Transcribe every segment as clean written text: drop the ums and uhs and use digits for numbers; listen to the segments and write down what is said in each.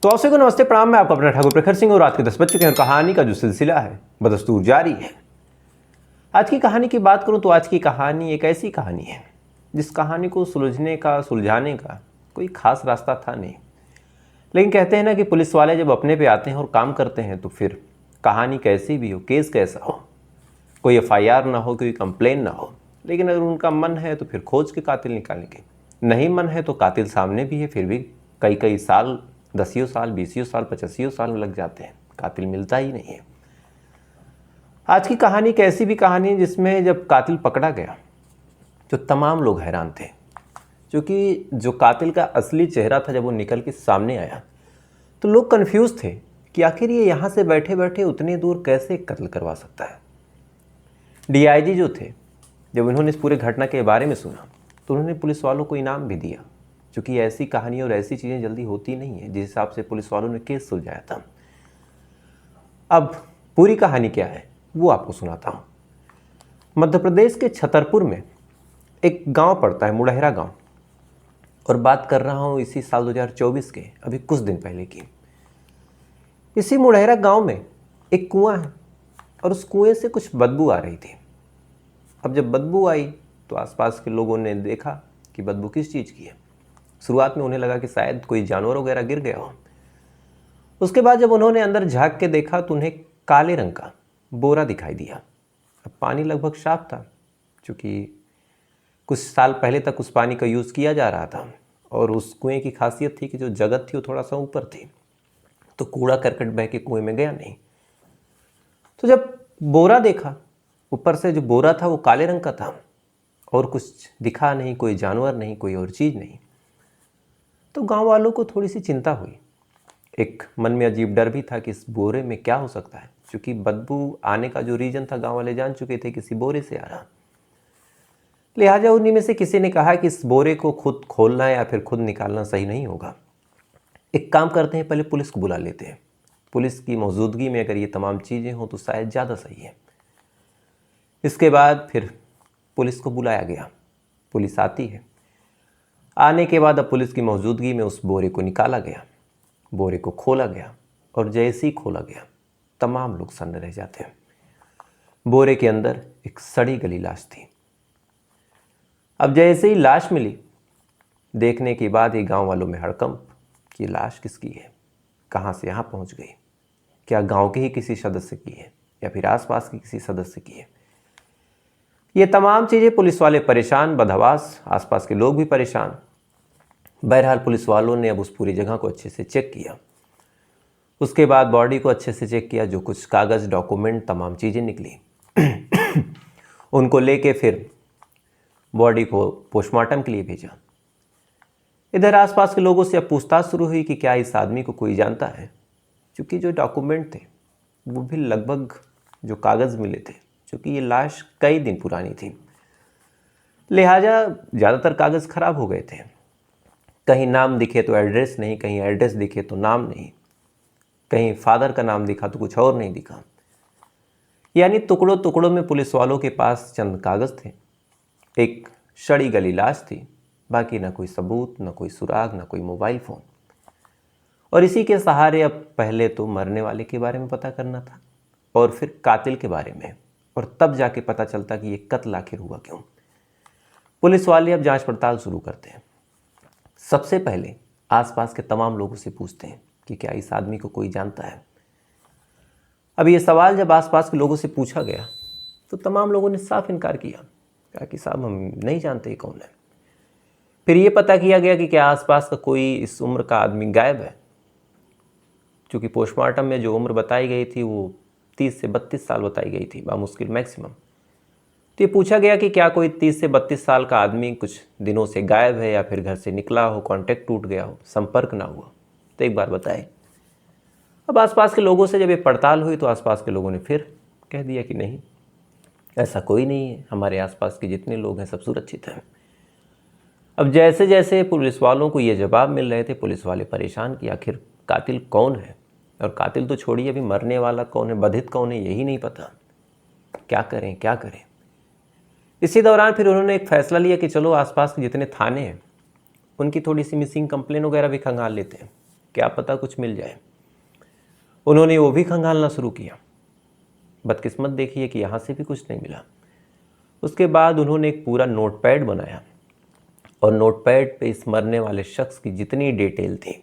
तो आप सभी को नमस्ते प्रणाम। मैं आपका अपना ठाकुर प्रखर सिंह और रात के 10 बज चुके हैं और कहानी का जो सिलसिला है बदस्तूर जारी है। आज की कहानी की बात करूं तो आज की कहानी एक ऐसी कहानी है जिस कहानी को सुलझाने का कोई खास रास्ता था नहीं। लेकिन कहते हैं ना कि पुलिस वाले जब अपने पे आते हैं और काम करते हैं तो फिर कहानी कैसी भी हो, केस कैसा हो, कोई FIR ना हो, कोई कंप्लेन ना हो, लेकिन अगर उनका मन है तो फिर खोज के कातिल निकालेंगे। नहीं मन है तो कातिल सामने भी है, फिर भी कई कई साल, 10 साल, 20 साल, 85 साल में लग जाते हैं, कातिल मिलता ही नहीं है। आज की कहानी एक ऐसी भी कहानी है जिसमें जब कातिल पकड़ा गया तो तमाम लोग हैरान थे, क्योंकि जो कातिल का असली चेहरा था जब वो निकल के सामने आया तो लोग कंफ्यूज थे कि आखिर ये यहाँ से बैठे बैठे उतने दूर कैसे कत्ल करवा सकता है। DIG जो थे, जब उन्होंने इस पूरे घटना के बारे में सुना तो उन्होंने पुलिस वालों को इनाम भी दिया, क्योंकि ऐसी कहानी और ऐसी चीज़ें जल्दी होती नहीं है जिस हिसाब से पुलिस वालों ने केस सुलझाया था। अब पूरी कहानी क्या है वो आपको सुनाता हूँ। मध्य प्रदेश के छतरपुर में एक गांव पड़ता है, मुड़हरा गांव, और बात कर रहा हूँ इसी साल 2024 के, अभी कुछ दिन पहले की। इसी मुड़हरा गांव में एक कुआं है और उस कुएं से कुछ बदबू आ रही थी। अब जब बदबू आई तो आसपास के लोगों ने देखा कि बदबू किस चीज़ की है। शुरुआत में उन्हें लगा कि शायद कोई जानवर वगैरह गिर गया हो। उसके बाद जब उन्होंने अंदर झांक के देखा तो उन्हें काले रंग का बोरा दिखाई दिया। अब पानी लगभग साफ था, क्योंकि कुछ साल पहले तक उस पानी का यूज़ किया जा रहा था और उस कुएं की खासियत थी कि जो जगत थी वो थोड़ा सा ऊपर थी, तो कूड़ा करकट बह के कुएं में गया नहीं। तो जब बोरा देखा, ऊपर से जो बोरा था वो काले रंग का था और कुछ दिखा नहीं, कोई जानवर नहीं, कोई और चीज़ नहीं, तो गांव वालों को थोड़ी सी चिंता हुई। एक मन में अजीब डर भी था कि इस बोरे में क्या हो सकता है, क्योंकि बदबू आने का जो रीजन था गांव वाले जान चुके थे, किसी बोरे से आ रहा। लिहाजा उन्हीं में से किसी ने कहा कि इस बोरे को खुद खोलना या फिर खुद निकालना सही नहीं होगा। एक काम करते हैं, पहले पुलिस को बुला लेते हैं। पुलिस की मौजूदगी में अगर ये तमाम चीज़ें हों तो शायद ज़्यादा सही है। इसके बाद फिर पुलिस को बुलाया गया। पुलिस आती है। आने के बाद अब पुलिस की मौजूदगी में उस बोरे को निकाला गया, बोरे को खोला गया, और जैसे ही खोला गया तमाम लोग सन्न रह जाते हैं। बोरे के अंदर एक सड़ी गली लाश थी। अब जैसे ही लाश मिली, देखने के बाद ही गांव वालों में हड़कंप कि ये लाश किसकी है, कहाँ से यहाँ पहुँच गई, क्या गांव के ही किसी सदस्य की है या फिर आसपास की किसी सदस्य की है। ये तमाम चीज़ें पुलिस वाले परेशान, बदहवास, आसपास के लोग भी परेशान। बहरहाल पुलिस वालों ने अब उस पूरी जगह को अच्छे से चेक किया। उसके बाद बॉडी को अच्छे से चेक किया, जो कुछ कागज़, डॉक्यूमेंट, तमाम चीज़ें निकली उनको लेके फिर बॉडी को पोस्टमार्टम के लिए भेजा। इधर आसपास के लोगों से अब पूछताछ शुरू हुई कि क्या इस आदमी को कोई जानता है, क्योंकि जो डॉक्यूमेंट थे वो भी लगभग, जो कागज़ मिले थे, क्योंकि ये लाश कई दिन पुरानी थी, लिहाजा ज़्यादातर कागज़ ख़राब हो गए थे। कहीं नाम दिखे तो एड्रेस नहीं, कहीं एड्रेस दिखे तो नाम नहीं, कहीं फादर का नाम दिखा तो कुछ और नहीं दिखा। यानी टुकड़ों टुकड़ों में पुलिस वालों के पास चंद कागज़ थे, एक सड़ी गली लाश थी, बाकी ना कोई सबूत, ना कोई सुराग, ना कोई मोबाइल फ़ोन। और इसी के सहारे अब पहले तो मरने वाले के बारे में पता करना था और फिर कातिल के बारे में, और तब जाके पता चलता कि ये कत्ल आखिर हुआ क्यों। पुलिस वाले अब जांच पड़ताल शुरू करते हैं। सबसे पहले आसपास के तमाम लोगों से पूछते हैं कि क्या इस आदमी को कोई जानता है। अब ये सवाल जब आसपास के लोगों से पूछा गया तो तमाम लोगों ने साफ इनकार किया, कहा कि साहब हम नहीं जानते ये कौन है। फिर ये पता किया गया कि क्या आसपास का कोई इस उम्र का आदमी गायब है, क्योंकि पोस्टमार्टम में जो उम्र बताई गई थी वो 30 से 32 साल बताई गई थी, बामुश्किल मैक्सिमम। तो ये पूछा गया कि क्या कोई 30 से 32 साल का आदमी कुछ दिनों से गायब है या फिर घर से निकला हो, कांटेक्ट टूट गया हो, संपर्क ना हुआ, तो एक बार बताए। अब आसपास के लोगों से जब ये पड़ताल हुई तो आसपास के लोगों ने फिर कह दिया कि नहीं, ऐसा कोई नहीं है, हमारे आसपास के जितने लोग हैं सब सुरक्षित हैं। अब जैसे जैसे पुलिस वालों को ये जवाब मिल रहे थे, पुलिस वाले परेशान कि आखिर कातिल कौन है, और कातिल तो छोड़िए, अभी मरने वाला कौन है, बधित कौन है, यही नहीं पता। क्या करें क्या करें। इसी दौरान फिर उन्होंने एक फ़ैसला लिया कि चलो आसपास के जितने थाने हैं उनकी थोड़ी सी मिसिंग कंप्लेन वगैरह भी खंगाल लेते हैं। क्या पता कुछ मिल जाए। उन्होंने वो भी खंगालना शुरू किया। बदकिस्मत देखिए कि यहाँ से भी कुछ नहीं मिला। उसके बाद उन्होंने एक पूरा नोटपैड बनाया और नोटपैड पे इस मरने वाले शख्स की जितनी डिटेल थी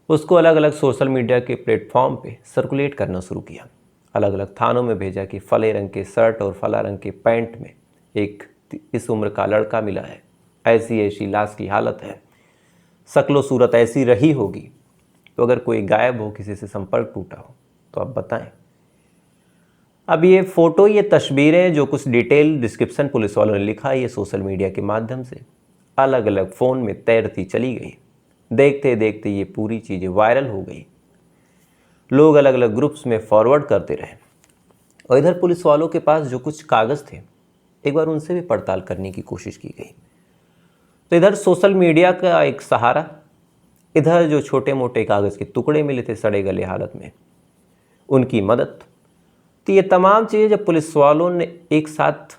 उसको अलग अलग सोशल मीडिया के प्लेटफॉर्म पे सर्कुलेट करना शुरू किया। अलग अलग थानों में भेजा कि फले रंग के शर्ट और फला रंग के पैंट में एक इस उम्र का लड़का मिला है, ऐसी ऐसी लाश की हालत है, शक्लो सूरत ऐसी रही होगी, तो अगर कोई गायब हो, किसी से संपर्क टूटा हो तो आप बताएं। अब ये फ़ोटो, ये तस्वीरें, जो कुछ डिटेल डिस्क्रिप्शन पुलिस वालों ने लिखा, ये सोशल मीडिया के माध्यम से अलग अलग फ़ोन में तैरती चली गई। देखते देखते ये पूरी चीज़ें वायरल हो गई। लोग अलग अलग ग्रुप्स में फॉरवर्ड करते रहे और इधर पुलिस वालों के पास जो कुछ कागज़ थे एक बार उनसे भी पड़ताल करने की कोशिश की गई। तो इधर सोशल मीडिया का एक सहारा, इधर जो छोटे मोटे कागज़ के टुकड़े मिले थे सड़े गले हालत में, उनकी मदद। तो ये तमाम चीज़ें जब पुलिस वालों ने एक साथ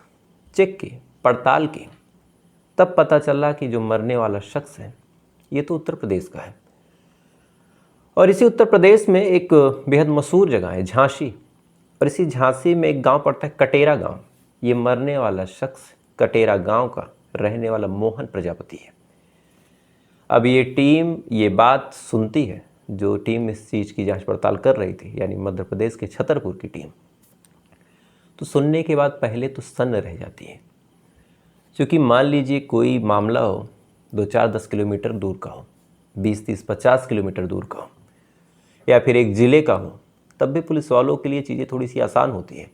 चेक की, पड़ताल की, तब पता चला कि जो मरने वाला शख्स है ये तो उत्तर प्रदेश का है। और इसी उत्तर प्रदेश में एक बेहद मशहूर जगह है झांसी, और इसी झांसी में एक गांव पड़ता है कटेरा गांव। ये मरने वाला शख्स कटेरा गांव का रहने वाला मोहन प्रजापति है। अब ये टीम ये बात सुनती है, जो टीम इस चीज़ की जांच पड़ताल कर रही थी, यानी मध्य प्रदेश के छतरपुर की टीम, तो सुनने के बाद पहले तो सन्न रह जाती है। क्योंकि मान लीजिए कोई मामला हो 2-4-10 किलोमीटर दूर का हो, 20-30-50 किलोमीटर दूर का हो, या फिर एक ज़िले का हो, तब भी पुलिस वालों के लिए चीज़ें थोड़ी सी आसान होती है।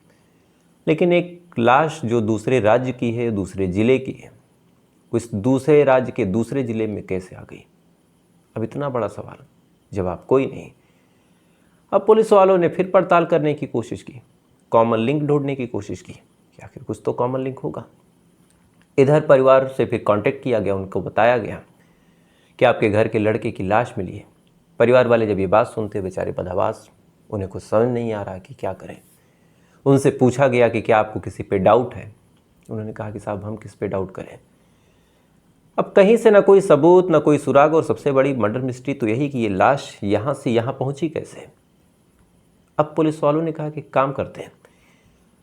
लेकिन एक लाश जो दूसरे राज्य की है, दूसरे ज़िले की है, उस दूसरे राज्य के दूसरे ज़िले में कैसे आ गई? अब इतना बड़ा सवाल, जवाब कोई नहीं। अब पुलिस वालों ने फिर पड़ताल करने की कोशिश की, कॉमन लिंक ढूंढने की कोशिश की कि आखिर कुछ तो कॉमन लिंक होगा। इधर परिवार से फिर कांटेक्ट किया गया, उनको बताया गया कि आपके घर के लड़के की लाश मिली है। परिवार वाले जब ये बात सुनते बेचारे बदहवास, उन्हें कुछ समझ नहीं आ रहा कि क्या करें। उनसे पूछा गया कि क्या आपको किसी पे डाउट है? उन्होंने कहा कि साहब हम किस पे डाउट करें, अब कहीं से ना कोई सबूत, ना कोई सुराग, और सबसे बड़ी मर्डर मिस्ट्री तो यही कि ये लाश यहाँ से यहाँ पहुँची कैसे। अब पुलिस वालों ने कहा कि काम करते हैं,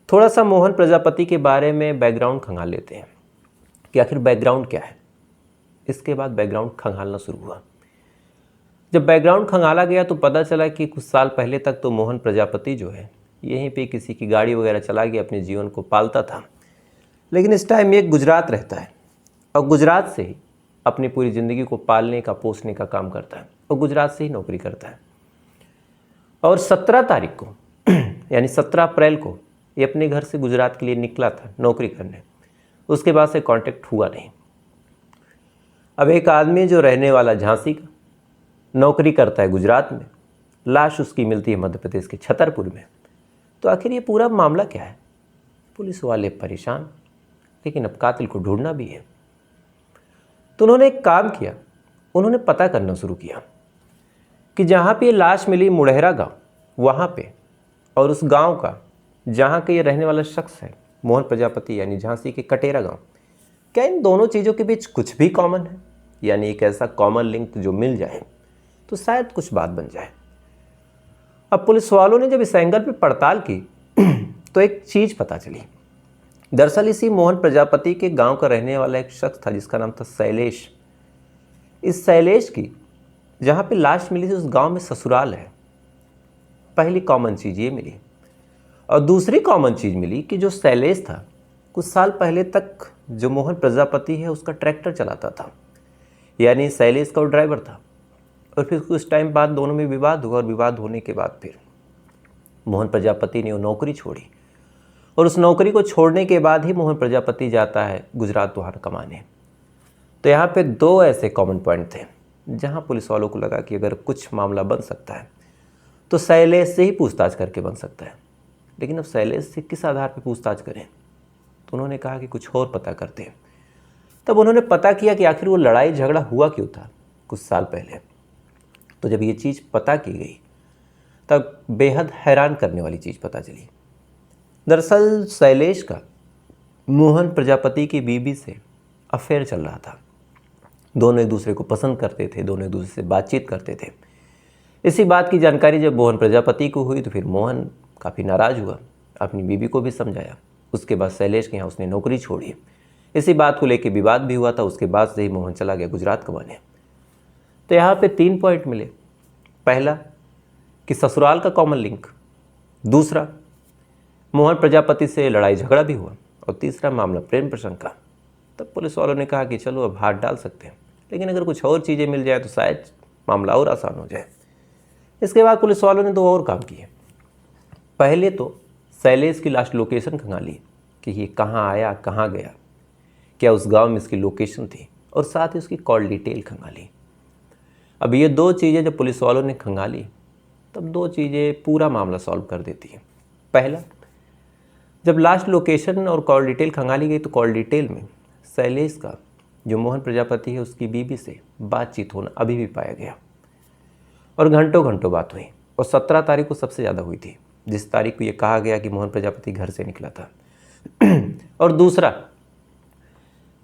थोड़ा सा मोहन प्रजापति के बारे में बैकग्राउंड खंगाल लेते हैं कि आखिर बैकग्राउंड क्या है। इसके बाद बैकग्राउंड खंगालना शुरू हुआ। जब बैकग्राउंड खंगाला गया तो पता चला कि कुछ साल पहले तक तो मोहन प्रजापति जो है यहीं पे किसी की गाड़ी वगैरह चला के अपने जीवन को पालता था, लेकिन इस टाइम ये गुजरात रहता है और गुजरात से ही अपनी पूरी ज़िंदगी को पालने का, पोसने का काम करता है और गुजरात से ही नौकरी करता है। और 17 तारीख को यानी 17 अप्रैल को ये अपने घर से गुजरात के लिए निकला था नौकरी करने। उसके बाद से कांटेक्ट हुआ नहीं। अब एक आदमी जो रहने वाला झांसी का, नौकरी करता है गुजरात में, लाश उसकी मिलती है मध्य प्रदेश के छतरपुर में, तो आखिर ये पूरा मामला क्या है? पुलिस वाले परेशान, लेकिन अब कातिल को ढूंढना भी है। तो उन्होंने एक काम किया, उन्होंने पता करना शुरू किया कि जहाँ पे लाश मिली मुड़ेहरा गांव, वहाँ पे, और उस गांव का जहाँ के ये रहने वाला शख्स है मोहन प्रजापति यानी झांसी के कटेरा गांव, क्या इन दोनों चीज़ों के बीच कुछ भी कॉमन है? यानी एक ऐसा कॉमन लिंक जो मिल जाए तो शायद कुछ बात बन जाए। अब पुलिस वालों ने जब इस एंगल पे पड़ताल की तो एक चीज़ पता चली। दरअसल इसी मोहन प्रजापति के गांव का रहने वाला एक शख्स था जिसका नाम था शैलेश। इस शैलेश की जहाँ पे लाश मिली थी उस गांव में ससुराल है। पहली कॉमन चीज़ ये मिली। और दूसरी कॉमन चीज़ मिली कि जो शैलेश था कुछ साल पहले तक जो मोहन प्रजापति है उसका ट्रैक्टर चलाता था, यानी शैलेश का वो ड्राइवर था। और फिर कुछ टाइम बाद दोनों में विवाद हुआ और विवाद होने के बाद फिर मोहन प्रजापति ने वो नौकरी छोड़ी और उस नौकरी को छोड़ने के बाद ही मोहन प्रजापति जाता है गुजरात वहाँ कमाने। तो यहाँ पे दो ऐसे कॉमन पॉइंट थे जहाँ पुलिस वालों को लगा कि अगर कुछ मामला बन सकता है तो शैलेश से ही पूछताछ करके बन सकता है। लेकिन अब शैलेश से किस आधार पर पूछताछ करें? तो उन्होंने कहा कि कुछ और पता करते हैं। तब उन्होंने पता किया कि आखिर वो लड़ाई झगड़ा हुआ क्यों था कुछ साल पहले। तो जब ये चीज़ पता की गई तब बेहद हैरान करने वाली चीज़ पता चली। दरअसल शैलेश का मोहन प्रजापति की बीवी से अफेयर चल रहा था। दोनों एक दूसरे को पसंद करते थे, दोनों एक दूसरे से बातचीत करते थे। इसी बात की जानकारी जब मोहन प्रजापति को हुई तो फिर मोहन काफ़ी नाराज़ हुआ, अपनी बीवी को भी समझाया। उसके बाद शैलेश के यहाँ उसने नौकरी छोड़ी। इसी बात को लेकर विवाद भी हुआ था। उसके बाद से ही मोहन चला गया गुजरात कमाने। तो यहाँ पे 3 पॉइंट मिले। पहला कि ससुराल का कॉमन लिंक, दूसरा मोहन प्रजापति से लड़ाई झगड़ा भी हुआ, और तीसरा मामला प्रेम प्रसंग का। तब पुलिस वालों ने कहा कि चलो अब हाथ डाल सकते हैं, लेकिन अगर कुछ और चीज़ें मिल जाए तो शायद मामला और आसान हो जाए। इसके बाद पुलिस वालों ने 2 और काम किए। पहले तो शैलेश की लास्ट लोकेशन खंगाली कि ये कहाँ आया, कहाँ गया, क्या उस गांव में इसकी लोकेशन थी, और साथ ही उसकी कॉल डिटेल खंगाली। अब ये 2 चीज़ें जब पुलिस वालों ने खंगाली तब 2 चीज़ें पूरा मामला सॉल्व कर देती हैं। पहला, जब लास्ट लोकेशन और कॉल डिटेल खंगाली गई तो कॉल डिटेल में शैलेश का जो मोहन प्रजापति है उसकी बीवी से बातचीत होना अभी भी पाया गया, और घंटों घंटों बात हुई, और 17 तारीख को सबसे ज़्यादा हुई थी, जिस तारीख को ये कहा गया कि मोहन प्रजापति घर से निकला था। और दूसरा,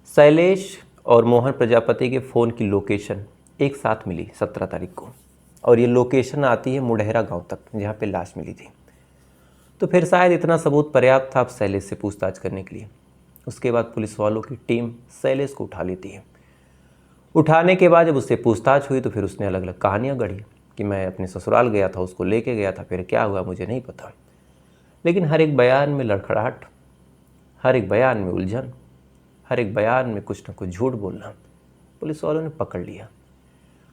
शैलेश और मोहन प्रजापति के फ़ोन की लोकेशन एक साथ मिली 17 तारीख को, और ये लोकेशन आती है मुडेहरा गांव तक जहाँ पे लाश मिली थी। तो फिर शायद इतना सबूत पर्याप्त था अब शैलेश से पूछताछ करने के लिए। उसके बाद पुलिस वालों की टीम शैलेश को उठा लेती है। उठाने के बाद जब उससे पूछताछ हुई तो फिर उसने अलग अलग कहानियाँ गढ़ी कि मैं अपने ससुराल गया था, उसको लेके गया था, फिर क्या हुआ मुझे नहीं पता। लेकिन हर एक बयान में लड़खड़ाहट, हर एक बयान में उलझन, हर एक बयान में कुछ न कुछ झूठ बोलना पुलिस वालों ने पकड़ लिया।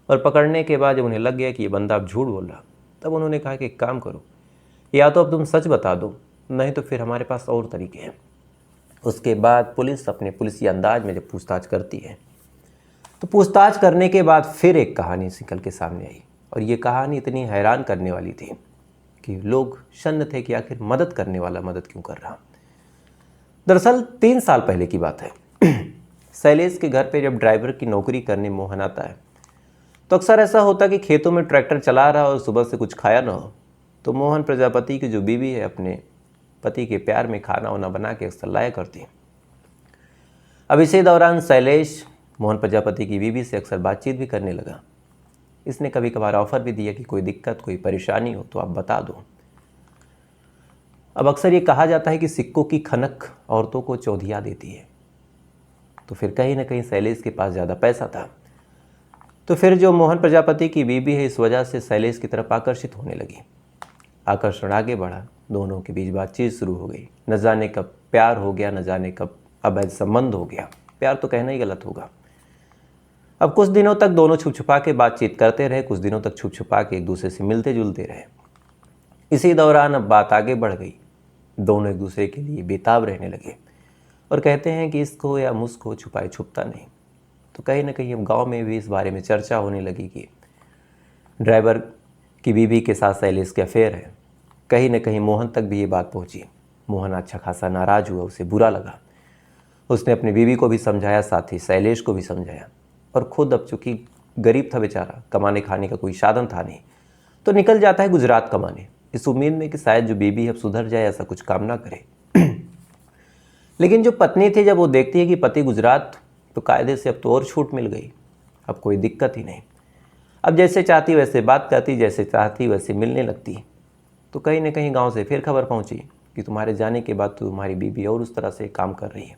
और पकड़ने के बाद जब उन्हें लग गया कि ये बंदा अब झूठ बोल रहा, तब उन्होंने कहा कि एक काम करो, या तो अब तुम सच बता दो, नहीं तो फिर हमारे पास और तरीके हैं। उसके बाद पुलिस अपने पुलिसी अंदाज में जब पूछताछ करती है तो पूछताछ करने के बाद फिर एक कहानी निकल के सामने आई, और ये कहानी इतनी हैरान करने वाली थी कि लोग शन्न थे कि आखिर मदद करने वाला मदद क्यों कर रहा। दरअसल 3 साल पहले की बात है। शैलेश के घर पे जब ड्राइवर की नौकरी करने मोहन आता है तो अक्सर ऐसा होता कि खेतों में ट्रैक्टर चला रहा और सुबह से कुछ खाया ना हो, तो मोहन प्रजापति की जो बीवी है अपने पति के प्यार में खाना वाना बना के अक्सर लाया करती। अब इसी दौरान शैलेश मोहन प्रजापति की बीवी से अक्सर बातचीत भी करने लगा। इसने कभी कभार ऑफर भी दिया कि कोई दिक्कत, कोई परेशानी हो तो आप बता दो। अब अक्सर ये कहा जाता है कि सिक्कों की खनक औरतों को चौधिया देती है, तो फिर कहीं ना कहीं शैलेश के पास ज़्यादा पैसा था। तो फिर जो मोहन प्रजापति की बीवी है इस वजह से शैलेश की तरफ आकर्षित होने लगी। आकर्षण आगे बढ़ा, दोनों के बीच बातचीत शुरू हो गई। न जाने कब प्यार हो गया, न जाने कब अवैध संबंध हो गया। प्यार तो कहना ही गलत होगा। अब कुछ दिनों तक दोनों छुप छुपा के बातचीत करते रहे, कुछ दिनों तक छुप छुपा के एक दूसरे से मिलते जुलते रहे। इसी दौरान अब बात आगे बढ़ गई, दोनों एक दूसरे के लिए बेताब रहने लगे, और कहते हैं कि इसको या मुझको छुपाए छुपता नहीं। तो कहीं ना कहीं अब गाँव में भी इस बारे में चर्चा होने लगी कि ड्राइवर की बीवी के साथ शैलेश के अफेयर है। कहीं ना कहीं मोहन तक भी ये बात पहुंची। मोहन अच्छा खासा नाराज़ हुआ, उसे बुरा लगा। उसने अपनी बीवी को भी समझाया, साथ ही शैलेश को भी समझाया, और खुद अब चूँकि गरीब था बेचारा, कमाने खाने का कोई साधन था नहीं, तो निकल जाता है गुजरात कमाने, इस उम्मीद में कि शायद जो बीवी अब सुधर जाए, ऐसा कुछ काम ना करे। लेकिन जो पत्नी थी जब वो देखती है कि पति गुजरात, तो कायदे से अब तो और छूट मिल गई, अब कोई दिक्कत ही नहीं। अब जैसे चाहती वैसे बात करती, जैसे चाहती वैसे मिलने लगती। तो कहीं ना कहीं गांव से फिर खबर पहुंची कि तुम्हारे जाने के बाद तो तुम्हारी बीवी और उस तरह से काम कर रही है।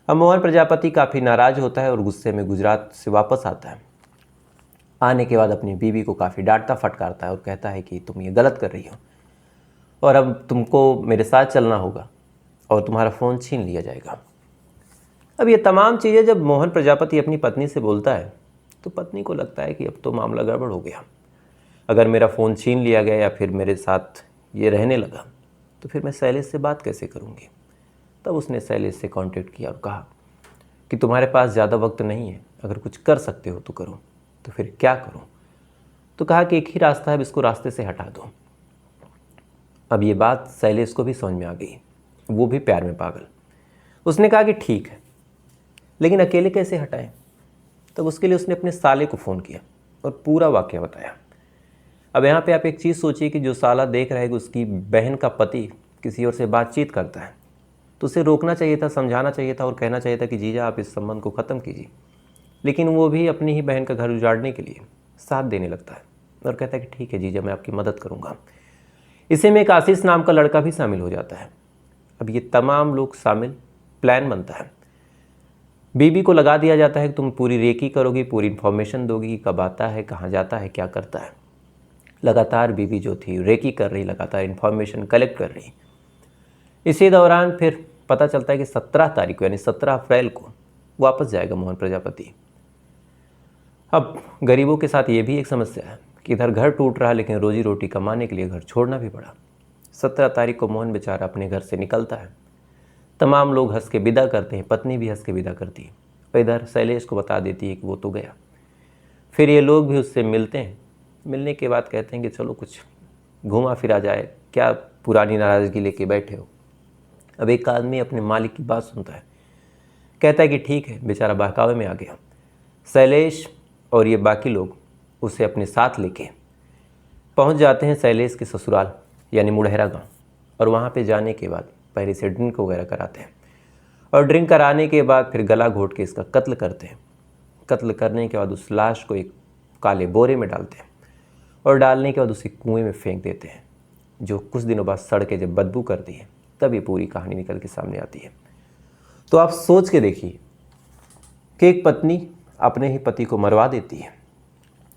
अब मोहन प्रजापति काफ़ी नाराज़ होता है और गुस्से में गुजरात से वापस आता है। आने के बाद अपनी बीवी को काफ़ी डांटता फटकारता है और कहता है कि तुम ये गलत कर रही हो, और अब तुमको मेरे साथ चलना होगा और तुम्हारा फ़ोन छीन लिया जाएगा। अब ये तमाम चीज़ें जब मोहन प्रजापति अपनी पत्नी से बोलता है तो पत्नी को लगता है कि अब तो मामला गड़बड़ हो गया। अगर मेरा फ़ोन छीन लिया गया या फिर मेरे साथ ये रहने लगा तो फिर मैं शैलेश से बात कैसे करूँगी। तब उसने शैलेश से कांटेक्ट किया और कहा कि तुम्हारे पास ज़्यादा वक्त नहीं है, अगर कुछ कर सकते हो तो करो। तो फिर क्या करूँ? तो कहा कि एक ही रास्ता है, इसको रास्ते से हटा दो। अब ये बात शैलेश को भी समझ में आ गई, वो भी प्यार में पागल। उसने कहा कि ठीक है, लेकिन अकेले कैसे हटाएं? तब उसके लिए उसने अपने साले को फ़ोन किया और पूरा वाक़या बताया। अब यहाँ पे आप एक चीज़ सोचिए कि जो साला देख रहा है कि उसकी बहन का पति किसी और से बातचीत करता है, तो उसे रोकना चाहिए था, समझाना चाहिए था और कहना चाहिए था कि जीजा आप इस संबंध को ख़त्म कीजिए। लेकिन वो भी अपनी ही बहन का घर उजाड़ने के लिए साथ देने लगता है। और कहता है कि ठीक है जीजा, मैं आपकी मदद करूँगा। इसी में एक आशीष नाम का लड़का भी शामिल हो जाता है। अब ये तमाम लोग शामिल, प्लान बनता है। बीबी को लगा दिया जाता है कि तुम पूरी रेकी करोगी, पूरी इन्फॉर्मेशन दोगी, कब आता है, कहाँ जाता है, क्या करता है। लगातार बीबी जो थी रेकी कर रही, लगातार इन्फॉर्मेशन कलेक्ट कर रही। इसी दौरान फिर पता चलता है कि 17 तारीख को यानी 17 अप्रैल को वापस जाएगा मोहन प्रजापति। अब गरीबों के साथ ये भी एक समस्या है कि इधर घर टूट रहा, लेकिन रोजी रोटी कमाने के लिए घर छोड़ना भी पड़ा। 17 तारीख को मोहन बेचारा अपने घर से निकलता है। तमाम लोग हंस के विदा करते हैं, पत्नी भी हंस के विदा करती है। और इधर शैलेश को बता देती है कि वो तो गया। फिर ये लोग भी उससे मिलते हैं। मिलने के बाद कहते हैं कि चलो कुछ घूमा फिरा जाए, क्या पुरानी नाराज़गी लेके बैठे हो। अब एक आदमी अपने मालिक की बात सुनता है, कहता है कि ठीक है। बेचारा बहकावे में आ गया। शैलेश और ये बाकी लोग उसे अपने साथ लेके पहुंच जाते हैं शैलेश के ससुराल यानी मुड़हरा गांव। और वहां पे जाने के बाद पहले से ड्रिंक वगैरह कराते हैं, और ड्रिंक कराने के बाद फिर गला घोट के इसका कत्ल करते हैं। कत्ल करने के बाद उस लाश को एक काले बोरे में डालते हैं, और डालने के बाद उसे कुएं में फेंक देते हैं, जो कुछ दिनों बाद सड़ के जब बदबू करती है तब ये पूरी कहानी निकल के सामने आती है। तो आप सोच के देखिए कि एक पत्नी अपने ही पति को मरवा देती है,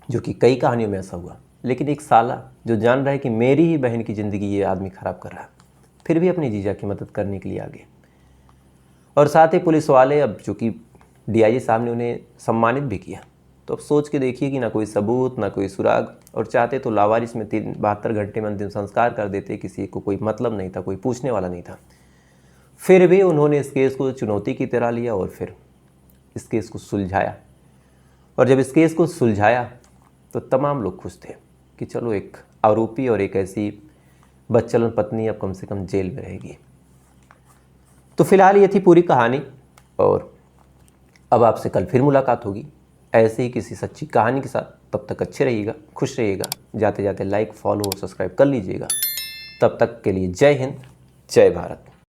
जो कि कई कहानियों में ऐसा हुआ। लेकिन एक साला जो जान रहा है कि मेरी ही बहन की ज़िंदगी ये आदमी ख़राब कर रहा है, फिर भी अपनी जीजा की मदद करने के लिए आगे। और साथ ही पुलिस वाले, अब चूँकि डीआईजी साहब ने उन्हें सम्मानित भी किया, तो अब सोच के देखिए कि ना कोई सबूत, ना कोई सुराग, और चाहते तो लावारिस में 72 घंटे में अंतिम संस्कार कर देते। किसी को कोई मतलब नहीं था, कोई पूछने वाला नहीं था। फिर भी उन्होंने इस केस को चुनौती की तरह लिया और फिर इस केस को सुलझाया। और जब इस केस को सुलझाया तो तमाम लोग खुश थे कि चलो एक आरोपी और एक ऐसी बदचलन पत्नी अब कम से कम जेल में रहेगी। तो फिलहाल ये थी पूरी कहानी, और अब आपसे कल फिर मुलाकात होगी ऐसे ही किसी सच्ची कहानी के साथ। तब तक अच्छे रहिएगा, खुश रहिएगा। जाते जाते लाइक, फॉलो और सब्सक्राइब कर लीजिएगा। तब तक के लिए जय हिंद, जय भारत।